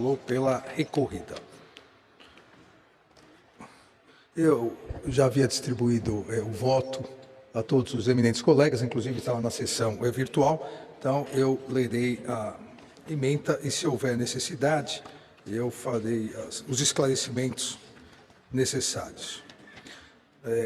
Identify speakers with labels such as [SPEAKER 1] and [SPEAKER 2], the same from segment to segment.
[SPEAKER 1] falou pela recorrida. Eu já havia distribuído o voto a todos os eminentes colegas, inclusive estava na sessão virtual, então eu lerei a ementa e, se houver necessidade, eu farei os esclarecimentos necessários.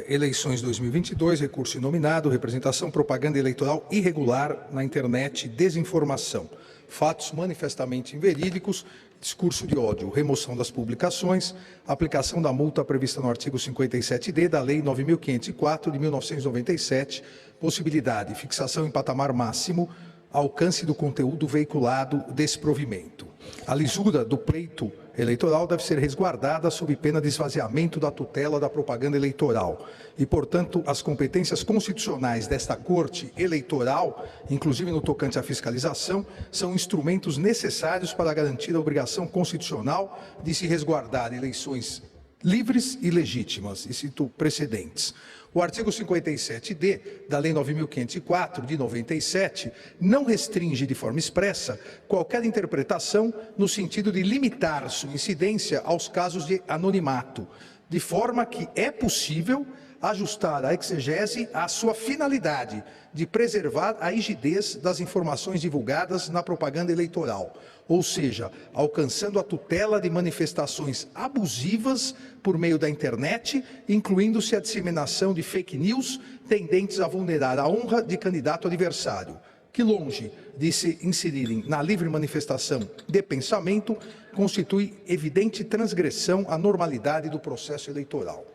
[SPEAKER 1] Eleições 2022, recurso inominado, representação, propaganda eleitoral irregular na internet, desinformação, fatos manifestamente inverídicos, discurso de ódio, remoção das publicações, aplicação da multa prevista no artigo 57D da Lei 9.504 de 1997, possibilidade, fixação em patamar máximo, alcance do conteúdo veiculado, desprovimento. A lisura do pleito eleitoral deve ser resguardada sob pena de esvaziamento da tutela da propaganda eleitoral e, portanto, as competências constitucionais desta Corte Eleitoral, inclusive no tocante à fiscalização, são instrumentos necessários para garantir a obrigação constitucional de se resguardar eleições livres e legítimas, e cito precedentes. O artigo 57D da Lei 9.504, de 97, não restringe de forma expressa qualquer interpretação no sentido de limitar sua incidência aos casos de anonimato, de forma que é possível ajustar a exegese à sua finalidade de preservar a rigidez das informações divulgadas na propaganda eleitoral, ou seja, alcançando a tutela de manifestações abusivas por meio da internet, incluindo-se a disseminação de fake news tendentes a vulnerar a honra de candidato adversário, que, longe de se inserirem na livre manifestação de pensamento, constitui evidente transgressão à normalidade do processo eleitoral.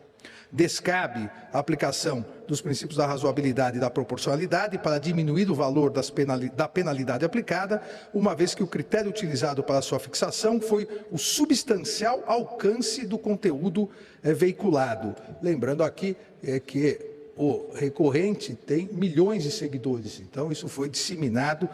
[SPEAKER 1] Descabe a aplicação dos princípios da razoabilidade e da proporcionalidade para diminuir o valor da penalidade aplicada, uma vez que o critério utilizado para sua fixação foi o substancial alcance do conteúdo veiculado. Lembrando aqui que o recorrente tem milhões de seguidores, então isso foi disseminado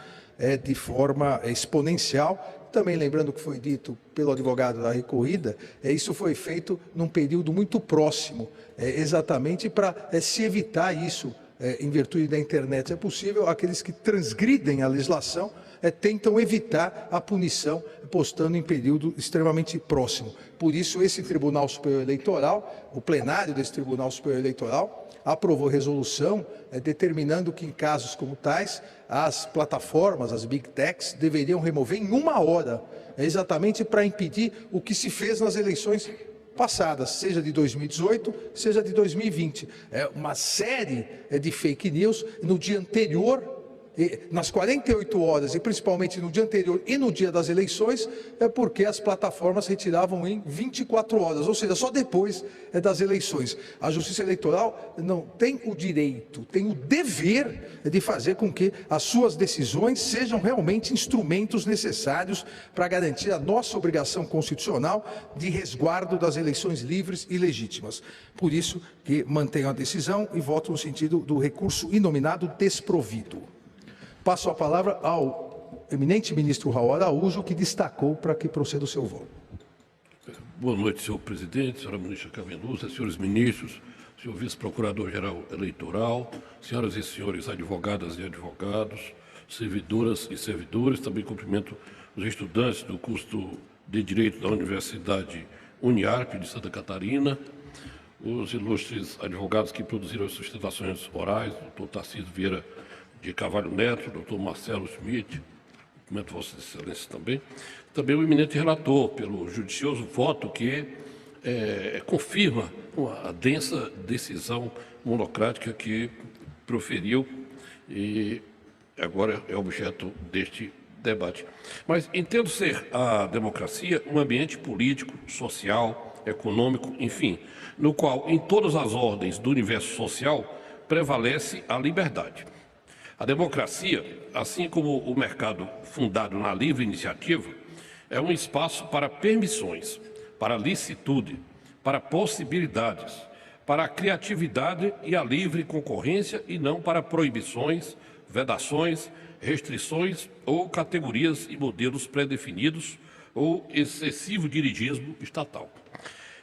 [SPEAKER 1] de forma exponencial. Também lembrando o que foi dito pelo advogado da recorrida, isso foi feito num período muito próximo, exatamente para se evitar isso, em virtude da internet. É possível, aqueles que transgridem a legislação tentam evitar a punição postando em período extremamente próximo. Por isso, esse Tribunal Superior Eleitoral, o plenário desse Tribunal Superior Eleitoral, aprovou resolução determinando que, em casos como tais, as plataformas, as Big Techs, deveriam remover em 1 hora, exatamente para impedir o que se fez nas eleições passadas, seja de 2018, seja de 2020. Uma série de fake news no dia anterior, nas 48 horas, e principalmente no dia anterior e no dia das eleições, porque as plataformas retiravam em 24 horas, ou seja, só depois das eleições. A Justiça Eleitoral não tem o direito, tem o dever de fazer com que as suas decisões sejam realmente instrumentos necessários para garantir a nossa obrigação constitucional de resguardo das eleições livres e legítimas. Por isso que mantenho a decisão e voto no sentido do recurso inominado desprovido. Passo a palavra ao eminente ministro Raul Araújo, que destacou para que proceda o seu voto.
[SPEAKER 2] Boa noite, senhor presidente, senhora ministra Carmenusa, senhores ministros, senhor vice-procurador-geral eleitoral, senhoras e senhores advogadas e advogados, servidoras e servidores. Também cumprimento os estudantes do curso de Direito da Universidade Uniarp de Santa Catarina, os ilustres advogados que produziram as sustentações orais, doutor Tarcísio Vieira de Carvalho Neto, doutor Marcelo Schmidt, cumprimento Vossa Excelência também. Também o eminente relator, pelo judicioso voto que confirma a densa decisão monocrática que proferiu e agora é objeto deste debate. Mas entendo ser a democracia um ambiente político, social, econômico, enfim, no qual, em todas as ordens do universo social, prevalece a liberdade. A democracia, assim como o mercado fundado na livre iniciativa, é um espaço para permissões, para licitude, para possibilidades, para a criatividade e a livre concorrência e não para proibições, vedações, restrições ou categorias e modelos pré-definidos ou excessivo dirigismo estatal.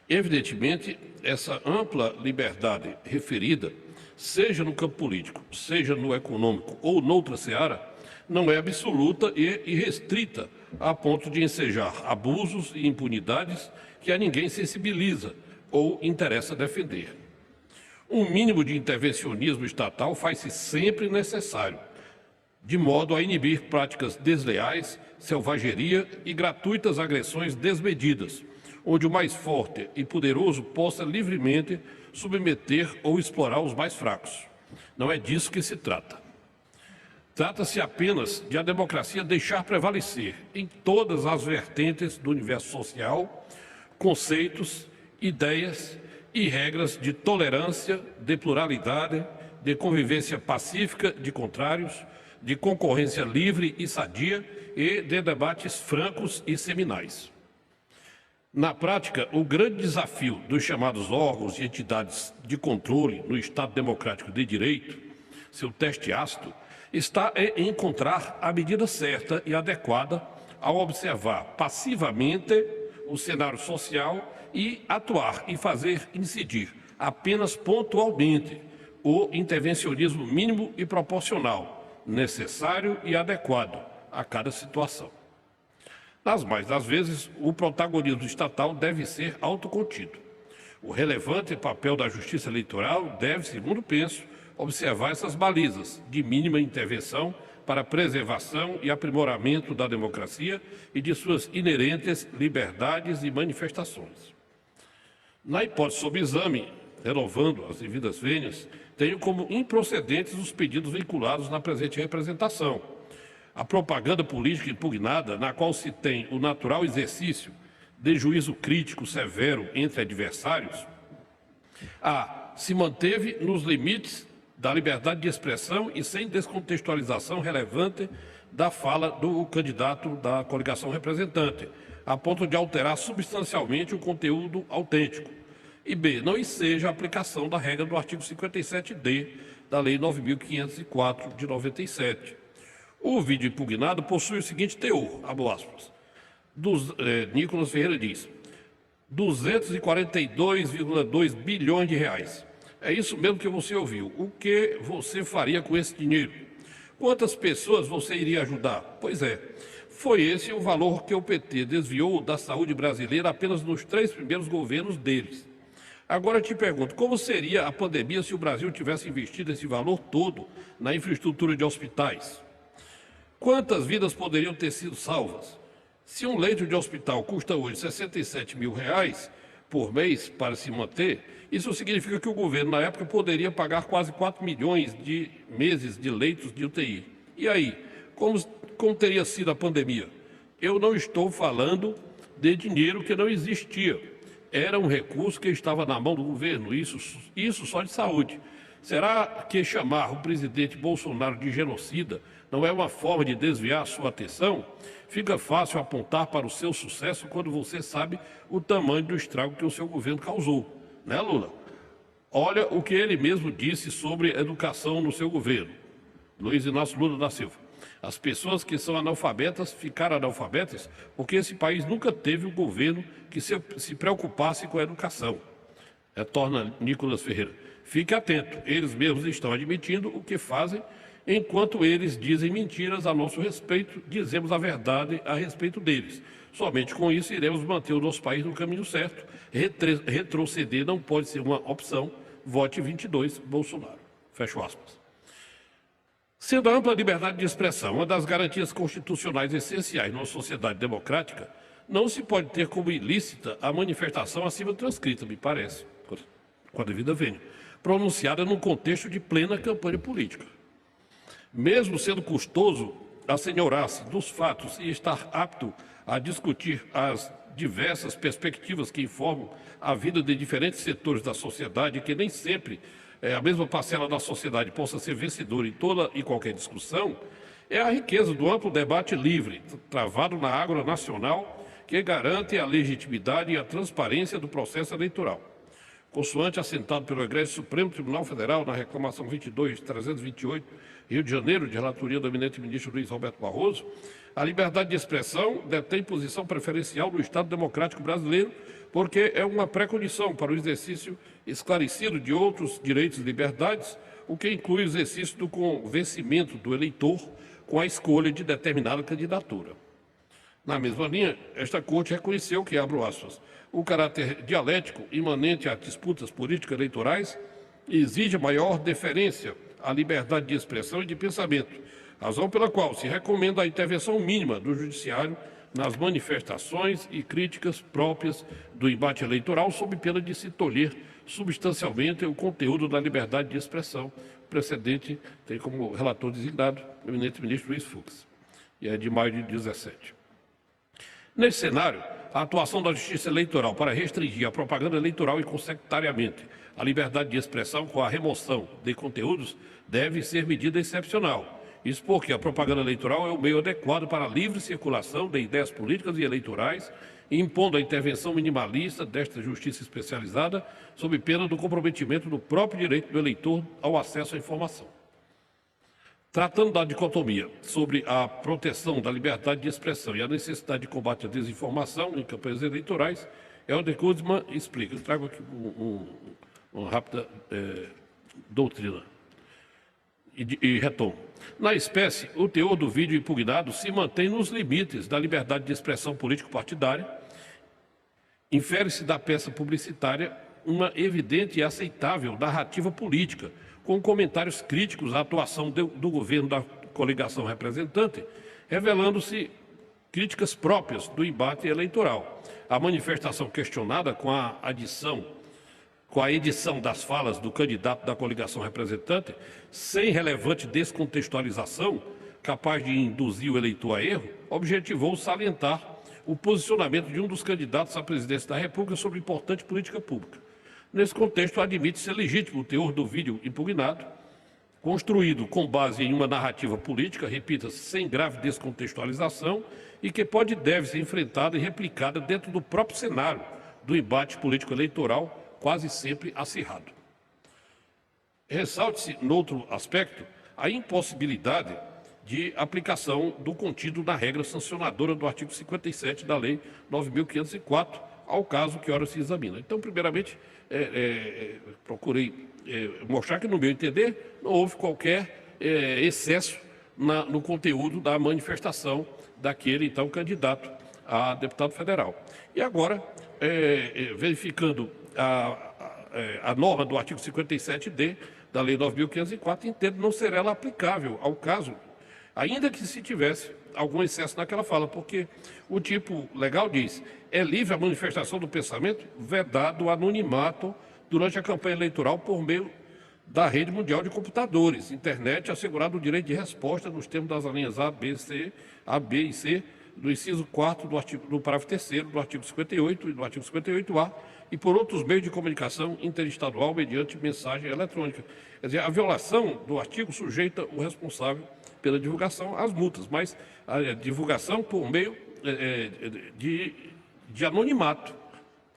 [SPEAKER 2] Evidentemente, essa ampla liberdade referida, seja no campo político, seja no econômico ou noutra seara, não é absoluta e irrestrita a ponto de ensejar abusos e impunidades que a ninguém sensibiliza ou interessa defender. Um mínimo de intervencionismo estatal faz-se sempre necessário, de modo a inibir práticas desleais, selvageria e gratuitas agressões desmedidas, onde o mais forte e poderoso possa livremente submeter ou explorar os mais fracos. Não é disso que se trata. Trata-se apenas de a democracia deixar prevalecer em todas as vertentes do universo social conceitos, ideias e regras de tolerância, de pluralidade, de convivência pacífica de contrários, de concorrência livre e sadia e de debates francos e seminais. Na prática, o grande desafio dos chamados órgãos e entidades de controle no Estado Democrático de Direito, seu teste ácido, está em encontrar a medida certa e adequada ao observar passivamente o cenário social e atuar e fazer incidir apenas pontualmente o intervencionismo mínimo e proporcional, necessário e adequado a cada situação. Nas mais das vezes, o protagonismo estatal deve ser autocontido. O relevante papel da Justiça Eleitoral deve, segundo penso, observar essas balizas de mínima intervenção para a preservação e aprimoramento da democracia e de suas inerentes liberdades e manifestações. Na hipótese sob exame, renovando as devidas vênias, tenho como improcedentes os pedidos vinculados na presente representação. A propaganda política impugnada, na qual se tem o natural exercício de juízo crítico severo entre adversários, se manteve nos limites da liberdade de expressão e sem descontextualização relevante da fala do candidato da coligação representante, a ponto de alterar substancialmente o conteúdo autêntico. E B, não enseja a aplicação da regra do artigo 57D da Lei 9.504 de 97. O vídeo impugnado possui o seguinte teor, abro aspas, Nicolas Ferreira diz, 242,2 bilhões de reais. É isso mesmo que você ouviu. O que você faria com esse dinheiro? Quantas pessoas você iria ajudar? Pois é, foi esse o valor que o PT desviou da saúde brasileira apenas nos 3 primeiros governos deles. Agora eu te pergunto, como seria a pandemia se o Brasil tivesse investido esse valor todo na infraestrutura de hospitais? Quantas vidas poderiam ter sido salvas? Se um leito de hospital custa hoje R$67 mil por mês para se manter, isso significa que o governo, na época, poderia pagar quase 4 milhões de meses de leitos de UTI. E aí, como teria sido a pandemia? Eu não estou falando de dinheiro que não existia. Era um recurso que estava na mão do governo, isso só de saúde. Será que chamar o presidente Bolsonaro de genocida não é uma forma de desviar sua atenção? Fica fácil apontar para o seu sucesso quando você sabe o tamanho do estrago que o seu governo causou. Né, Lula? Olha o que ele mesmo disse sobre educação no seu governo. Luiz Inácio Lula da Silva. As pessoas que são analfabetas ficaram analfabetas porque esse país nunca teve um governo que se preocupasse com a educação. Retorna Nicolas Ferreira. Fique atento, eles mesmos estão admitindo o que fazem, enquanto eles dizem mentiras a nosso respeito, dizemos a verdade a respeito deles. Somente com isso iremos manter o nosso país no caminho certo. Retroceder não pode ser uma opção. Vote 22, Bolsonaro. Fecho aspas. Sendo a ampla liberdade de expressão uma das garantias constitucionais essenciais numa sociedade democrática, não se pode ter como ilícita a manifestação acima transcrita, me parece, com a devida vênia, pronunciada num contexto de plena campanha política. Mesmo sendo custoso assenhorar-se dos fatos e estar apto a discutir as diversas perspectivas que informam a vida de diferentes setores da sociedade, que nem sempre a mesma parcela da sociedade possa ser vencedora em toda e qualquer discussão, é a riqueza do amplo debate livre, travado na ágora nacional, que garante a legitimidade e a transparência do processo eleitoral. Consoante assentado pelo Egresso Supremo Tribunal Federal na reclamação 22.328, Rio de Janeiro, de relatoria do eminente ministro Luiz Roberto Barroso, a liberdade de expressão detém posição preferencial no Estado Democrático Brasileiro, porque é uma pré-condição para o exercício esclarecido de outros direitos e liberdades, o que inclui o exercício do convencimento do eleitor com a escolha de determinada candidatura. Na mesma linha, esta Corte reconheceu que, abro aspas, o caráter dialético imanente a disputas políticas eleitorais exige maior deferência à liberdade de expressão e de pensamento, razão pela qual se recomenda a intervenção mínima do Judiciário nas manifestações e críticas próprias do embate eleitoral, sob pena de se tolher substancialmente o conteúdo da liberdade de expressão. O precedente tem como relator designado o eminente ministro Luiz Fux, e é de maio de 2017. Nesse cenário, a atuação da Justiça Eleitoral para restringir a propaganda eleitoral e, consequentariamente, a liberdade de expressão com a remoção de conteúdos deve ser medida excepcional. Isso porque a propaganda eleitoral é o meio adequado para a livre circulação de ideias políticas e eleitorais, impondo a intervenção minimalista desta justiça especializada, sob pena do comprometimento do próprio direito do eleitor ao acesso à informação. Tratando da dicotomia sobre a proteção da liberdade de expressão e a necessidade de combate à desinformação em campanhas eleitorais, Helder Kuzman explica. Eu trago aqui uma rápida doutrina e retomo. Na espécie, o teor do vídeo impugnado se mantém nos limites da liberdade de expressão político-partidária. Infere-se da peça publicitária uma evidente e aceitável narrativa política, com comentários críticos à atuação do governo da coligação representante, revelando-se críticas próprias do embate eleitoral. A manifestação questionada com a edição das falas do candidato da coligação representante, sem relevante descontextualização, capaz de induzir o eleitor a erro, objetivou salientar o posicionamento de um dos candidatos à presidência da República sobre importante política pública. Nesse contexto, admite-se legítimo o teor do vídeo impugnado, construído com base em uma narrativa política, repita-se, sem grave descontextualização, e que pode e deve ser enfrentada e replicada dentro do próprio cenário do embate político-eleitoral, quase sempre acirrado. Ressalte-se, noutro aspecto, a impossibilidade de aplicação do contido na regra sancionadora do artigo 57 da Lei 9.504, ao caso que ora se examina. Então, primeiramente, procurei mostrar que, no meu entender, não houve qualquer excesso no conteúdo da manifestação daquele, então, candidato a deputado federal. E agora, verificando a norma do artigo 57D da Lei 9.504, entendo não ser ela aplicável ao caso, ainda que se tivesse algum excesso naquela fala, porque o tipo legal diz: é livre a manifestação do pensamento, vedado o anonimato durante a campanha eleitoral por meio da rede mundial de computadores, internet, assegurado o direito de resposta nos termos das alíneas A, B e C, do inciso 4º do parágrafo 3º do artigo 58 e do artigo 58A, e por outros meios de comunicação interestadual mediante mensagem eletrônica. Quer dizer, a violação do artigo sujeita o responsável pela divulgação às multas, mas a divulgação por meio de anonimato.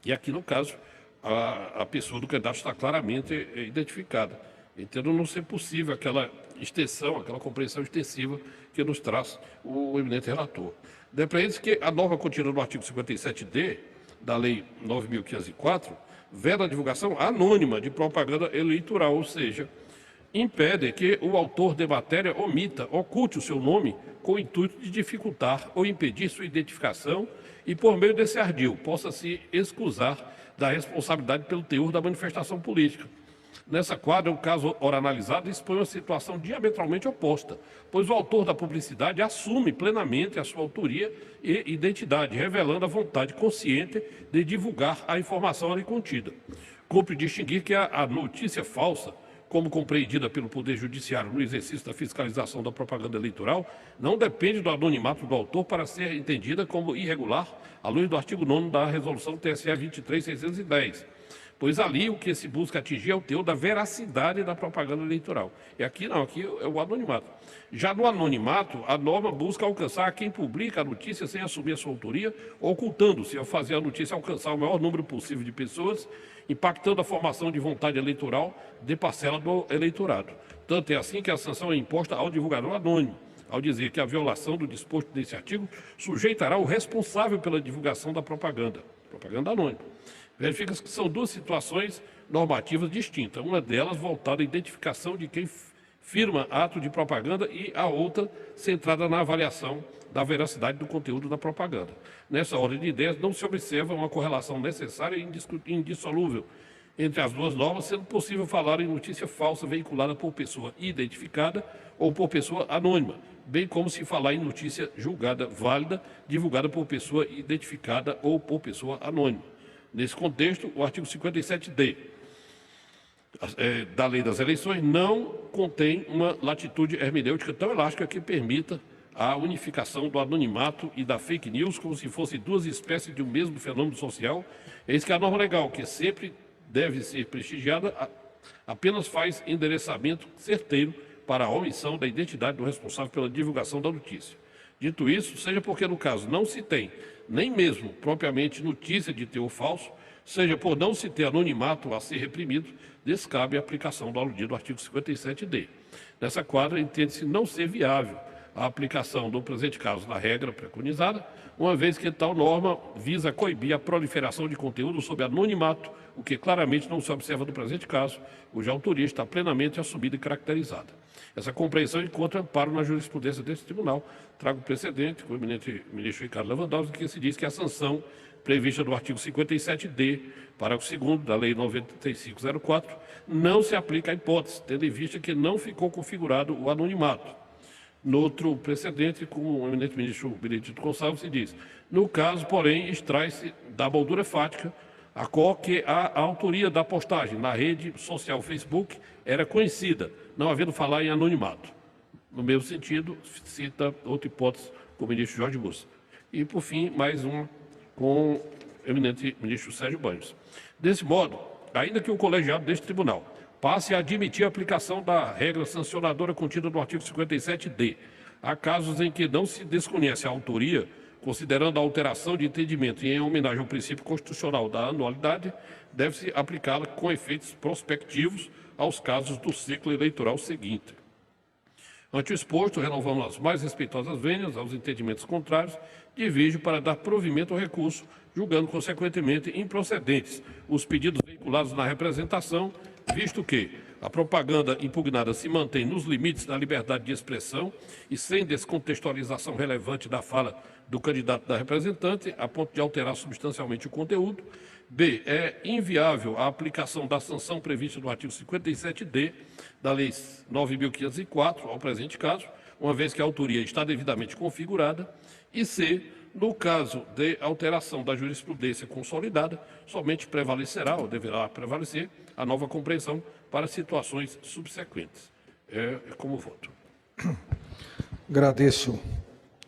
[SPEAKER 2] E aqui, no caso, a pessoa do candidato está claramente identificada. Entendo não ser possível aquela extensão, aquela compreensão extensiva que nos traz o eminente relator. Depreende-se que a norma contida no artigo 57D da Lei 9.504 veda a divulgação anônima de propaganda eleitoral, ou seja, impede que o autor de matéria oculte o seu nome com o intuito de dificultar ou impedir sua identificação e, por meio desse ardil, possa se excusar da responsabilidade pelo teor da manifestação política. Nessa quadra, o caso ora analisado expõe uma situação diametralmente oposta, pois o autor da publicidade assume plenamente a sua autoria e identidade, revelando a vontade consciente de divulgar a informação ali contida. Cumpre distinguir que a notícia falsa, como compreendida pelo Poder Judiciário no exercício da fiscalização da propaganda eleitoral, não depende do anonimato do autor para ser entendida como irregular, à luz do artigo 9º da Resolução TSE 23.610, pois ali o que se busca atingir é o teor da veracidade da propaganda eleitoral. E aqui não, aqui é o anonimato. Já no anonimato, a norma busca alcançar quem publica a notícia sem assumir a sua autoria, ocultando-se ao fazer a notícia alcançar o maior número possível de pessoas, impactando a formação de vontade eleitoral de parcela do eleitorado. Tanto é assim que a sanção é imposta ao divulgador anônimo, ao dizer que a violação do disposto desse artigo sujeitará o responsável pela divulgação da propaganda anônima. Verifica-se que são duas situações normativas distintas, uma delas voltada à identificação de quem firma ato de propaganda e a outra centrada na avaliação da veracidade do conteúdo da propaganda. Nessa ordem de ideias, não se observa uma correlação necessária e indissolúvel entre as duas normas, sendo possível falar em notícia falsa veiculada por pessoa identificada ou por pessoa anônima, bem como se falar em notícia julgada válida, divulgada por pessoa identificada ou por pessoa anônima. Nesse contexto, o artigo 57D da Lei das Eleições não contém uma latitude hermenêutica tão elástica que permita a unificação do anonimato e da fake news como se fossem duas espécies de um mesmo fenômeno social. Eis que a norma legal, que sempre deve ser prestigiada, apenas faz endereçamento certeiro para a omissão da identidade do responsável pela divulgação da notícia. Dito isso, seja porque no caso não se tem nem mesmo propriamente notícia de teor falso, seja por não se ter anonimato a ser reprimido, descabe a aplicação do aludido artigo 57D. Nessa quadra, entende-se não ser viável a aplicação do presente caso da regra preconizada, uma vez que tal norma visa coibir a proliferação de conteúdo sob anonimato, o que claramente não se observa no presente caso, cuja autoria está plenamente assumida e caracterizada. Essa compreensão encontra amparo na jurisprudência desse tribunal. Trago precedente com o eminente ministro Ricardo Lewandowski, que se diz que a sanção prevista no artigo 57D, parágrafo 2º da Lei 9504, não se aplica à hipótese, tendo em vista que não ficou configurado o anonimato. No outro precedente, com o eminente ministro Benedito Gonçalves, se diz: no caso, porém, extrai-se da moldura fática a qual que a autoria da postagem na rede social Facebook era conhecida, não havendo falar em anonimato. No mesmo sentido, cita outra hipótese com o ministro Jorge Mussa. E, por fim, mais uma com o eminente ministro Sérgio Banhos. Desse modo, ainda que o colegiado deste tribunal passe a admitir a aplicação da regra sancionadora contida no artigo 57D, há casos em que não se desconhece a autoria, considerando a alteração de entendimento e em homenagem ao princípio constitucional da anualidade, deve-se aplicá-la com efeitos prospectivos aos casos do ciclo eleitoral seguinte. Ante o exposto, renovamos as mais respeitosas vênias aos entendimentos contrários, divirjo para dar provimento ao recurso, julgando consequentemente improcedentes os pedidos veiculados na representação, visto que a propaganda impugnada se mantém nos limites da liberdade de expressão e sem descontextualização relevante da fala do candidato da representante, a ponto de alterar substancialmente o conteúdo. B. É inviável a aplicação da sanção prevista no artigo 57D da Lei 9.504 ao presente caso, uma vez que a autoria está devidamente configurada. E C. No caso de alteração da jurisprudência consolidada, somente prevalecerá ou deverá prevalecer a nova compreensão para situações subsequentes. É como voto.
[SPEAKER 1] Agradeço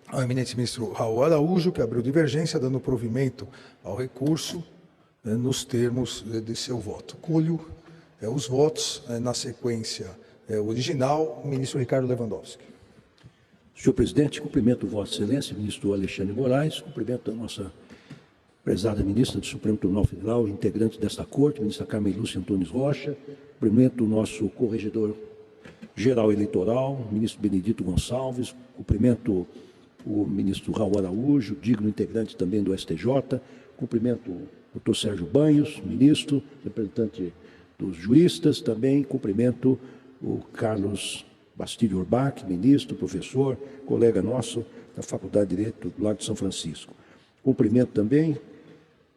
[SPEAKER 1] ao eminente ministro Raul Araújo, que abriu divergência, dando provimento ao recurso nos termos de seu voto. Colho os votos na sequência original, o ministro Ricardo Lewandowski.
[SPEAKER 3] Senhor presidente, cumprimento Vossa Excelência, ministro Alexandre Moraes, cumprimento a nossa prezada ministra do Supremo Tribunal Federal, integrante desta corte, ministra Carmen Lúcia Antunes Rocha, cumprimento o nosso corregedor-geral eleitoral, ministro Benedito Gonçalves, cumprimento o ministro Raul Araújo, digno integrante também do STJ, cumprimento o doutor Sérgio Banhos, ministro, representante dos juristas, também cumprimento o Carlos Bastílio Urbach, ministro, professor, colega nosso da Faculdade de Direito do Largo de São Francisco. Cumprimento também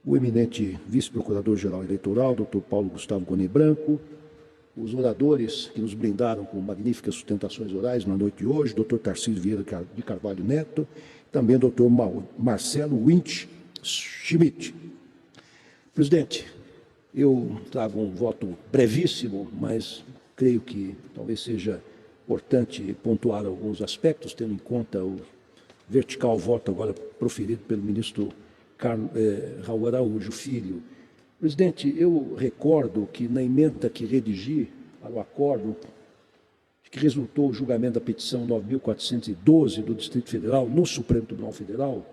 [SPEAKER 3] o eminente vice-procurador-geral eleitoral, doutor Paulo Gustavo Goni Branco, os oradores que nos brindaram com magníficas sustentações orais na noite de hoje, doutor Tarcísio Vieira de Carvalho Neto, também doutor Marcelo Winch Schmidt. Presidente, eu trago um voto brevíssimo, mas creio que talvez seja importante pontuar alguns aspectos, tendo em conta o vertical voto agora proferido pelo ministro Raul Araújo Filho. Presidente, eu recordo que na ementa que redigi para o acordo que resultou o julgamento da petição 9.412 do Distrito Federal no Supremo Tribunal Federal,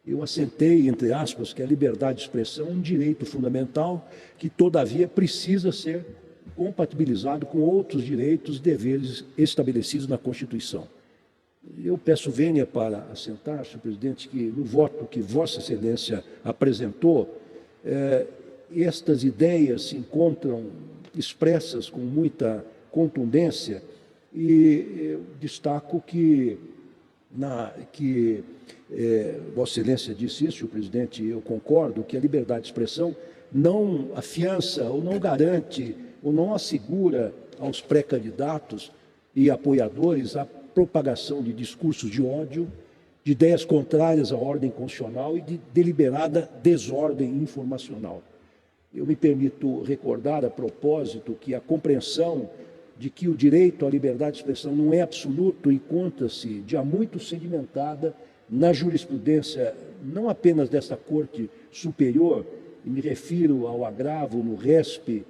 [SPEAKER 3] eu assentei, entre aspas, que a liberdade de expressão é um direito fundamental que, todavia, precisa ser compatibilizado com outros direitos e deveres estabelecidos na Constituição. Eu peço vênia para assentar, senhor presidente, que no voto que Vossa Excelência apresentou, estas ideias se encontram expressas com muita contundência e eu destaco que Vossa Excelência disse isso, senhor presidente, eu concordo, que a liberdade de expressão não afiança ou não garante ou não assegura aos pré-candidatos e apoiadores a propagação de discursos de ódio, de ideias contrárias à ordem constitucional e de deliberada desordem informacional. Eu me permito recordar, a propósito, que a compreensão de que o direito à liberdade de expressão não é absoluto encontra-se já muito sedimentada na jurisprudência, não apenas desta Corte Superior, e me refiro ao agravo no RESP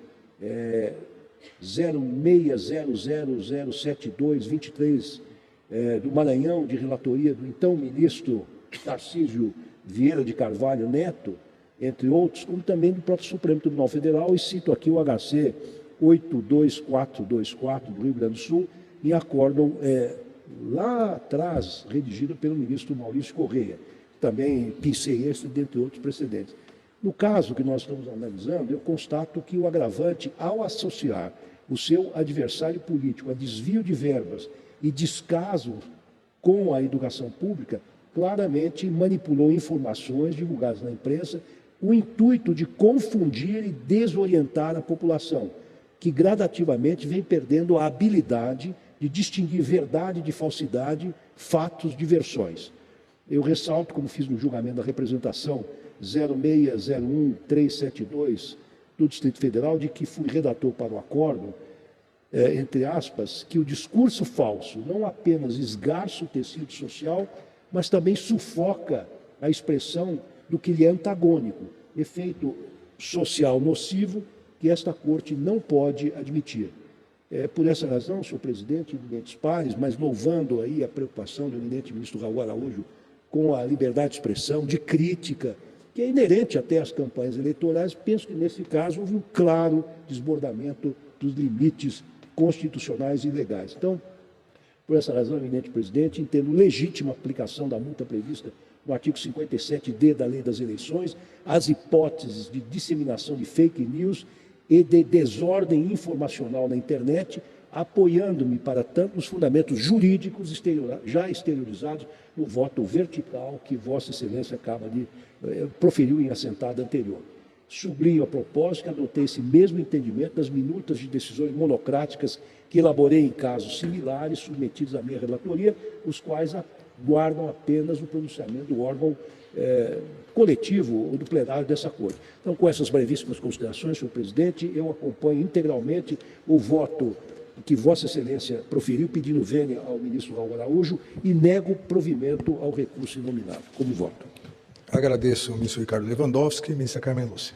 [SPEAKER 3] 0600007223 do Maranhão, de relatoria do então ministro Tarcísio Vieira de Carvalho Neto, entre outros, como também do próprio Supremo Tribunal Federal, e cito aqui o HC 82424 do Rio Grande do Sul, em acórdão lá atrás, redigido pelo ministro Maurício Correia. Também pincei esse, dentre outros precedentes. No caso que nós estamos analisando, eu constato que o agravante, ao associar o seu adversário político a desvio de verbas e descaso com a educação pública, claramente manipulou informações divulgadas na imprensa com o intuito de confundir e desorientar a população, que gradativamente vem perdendo a habilidade de distinguir verdade de falsidade, fatos de versões. Eu ressalto, como fiz no julgamento da representação 0601372 do Distrito Federal, de que fui redator para o acórdão, entre aspas, que o discurso falso não apenas esgarça o tecido social, mas também sufoca a expressão do que lhe é antagônico, efeito social nocivo que esta Corte não pode admitir. Por essa razão, senhor presidente, eminentes pares, mas louvando aí a preocupação do eminente ministro Raul Araújo com a liberdade de expressão, de crítica, que é inerente até às campanhas eleitorais, penso que nesse caso houve um claro desbordamento dos limites constitucionais e legais. Então, por essa razão, eminente presidente, entendo legítima a aplicação da multa prevista no artigo 57D da Lei das Eleições, as hipóteses de disseminação de fake news e de desordem informacional na internet, apoiando-me, para tanto, nos fundamentos jurídicos já exteriorizados no voto vertical que Vossa Excelência acaba de proferiu em assentada anterior. Sublinho a propósito que adotei esse mesmo entendimento das minutas de decisões monocráticas que elaborei em casos similares submetidos à minha relatoria, os quais guardam apenas o pronunciamento do órgão coletivo ou do plenário dessa Corte. Então, com essas brevíssimas considerações, senhor presidente, eu acompanho integralmente o voto que Vossa Excelência proferiu, pedindo vênia ao ministro Raul Araújo, e nego provimento ao recurso inominado. Como voto.
[SPEAKER 1] Agradeço ao ministro Ricardo Lewandowski. Ministra Carmen Lúcia.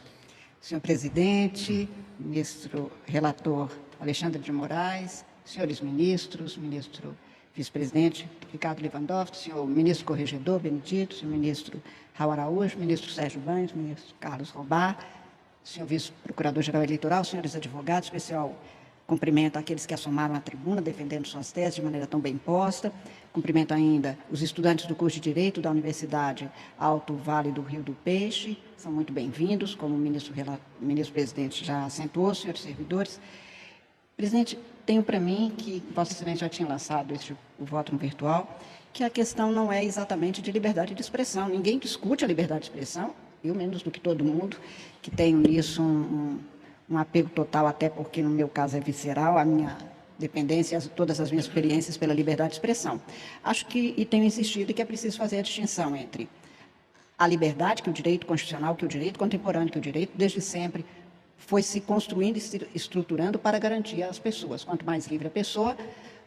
[SPEAKER 4] Senhor presidente, ministro relator Alexandre de Moraes, senhores ministros, ministro vice-presidente Ricardo Lewandowski, senhor ministro corregedor Benedito, senhor ministro Raul Araújo, ministro Sérgio Banhos, ministro Carlos Robá, senhor vice-procurador-geral eleitoral, senhores advogados, especial cumprimento àqueles que assomaram à tribuna, defendendo suas teses de maneira tão bem posta. Cumprimento ainda os estudantes do curso de Direito da Universidade Alto Vale do Rio do Peixe. São muito bem-vindos, como o ministro-presidente já acentuou, senhores servidores. Presidente, tenho para mim que Vossa Excelência já tinha lançado o voto no virtual, que a questão não é exatamente de liberdade de expressão. Ninguém discute a liberdade de expressão, eu menos do que todo mundo, que tenho nisso um apego total, até porque no meu caso é visceral, a minha dependência, todas as minhas experiências pela liberdade de expressão. Acho que, e tenho insistido, que é preciso fazer a distinção entre a liberdade, que o direito constitucional, que o direito contemporâneo, que o direito desde sempre foi se construindo e se estruturando para garantir às pessoas. Quanto mais livre a pessoa,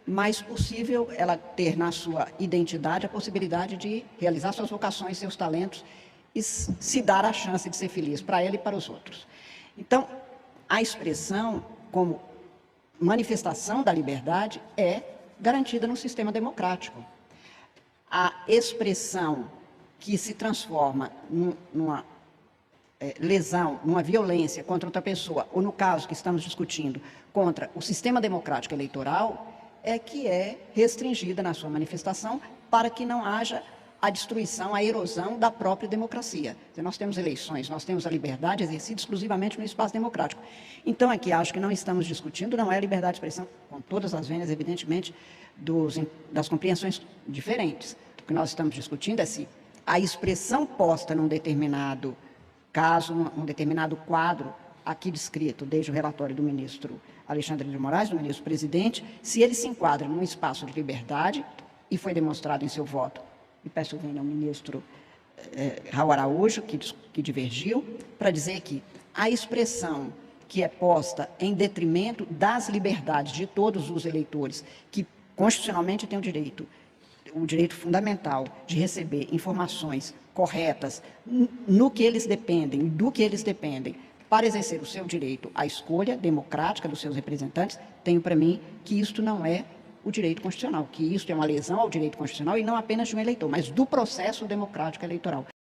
[SPEAKER 4] mais possível ela ter na sua identidade a possibilidade de realizar suas vocações, seus talentos e se dar a chance de ser feliz para ela e para os outros. Então, a expressão como manifestação da liberdade é garantida no sistema democrático. A expressão que se transforma numa lesão, numa violência contra outra pessoa, ou no caso que estamos discutindo, contra o sistema democrático eleitoral, é que é restringida na sua manifestação para que não haja a destruição, a erosão da própria democracia. Nós temos eleições, nós temos a liberdade exercida exclusivamente no espaço democrático. Então, aqui acho que não estamos discutindo, não é a liberdade de expressão, com todas as vênias, evidentemente, das compreensões diferentes. O que nós estamos discutindo é se a expressão posta num determinado caso, num determinado quadro, aqui descrito desde o relatório do ministro Alexandre de Moraes, do ministro presidente, se ele se enquadra num espaço de liberdade, e foi demonstrado em seu voto, e peço vênia ao ministro Raul Araújo, que divergiu, para dizer que a expressão que é posta em detrimento das liberdades de todos os eleitores, que constitucionalmente têm o direito fundamental de receber informações corretas no que eles dependem, do que eles dependem, para exercer o seu direito à escolha democrática dos seus representantes, tenho para mim que isto não é o direito constitucional, que isto é uma lesão ao direito constitucional e não apenas de um eleitor, mas do processo democrático eleitoral.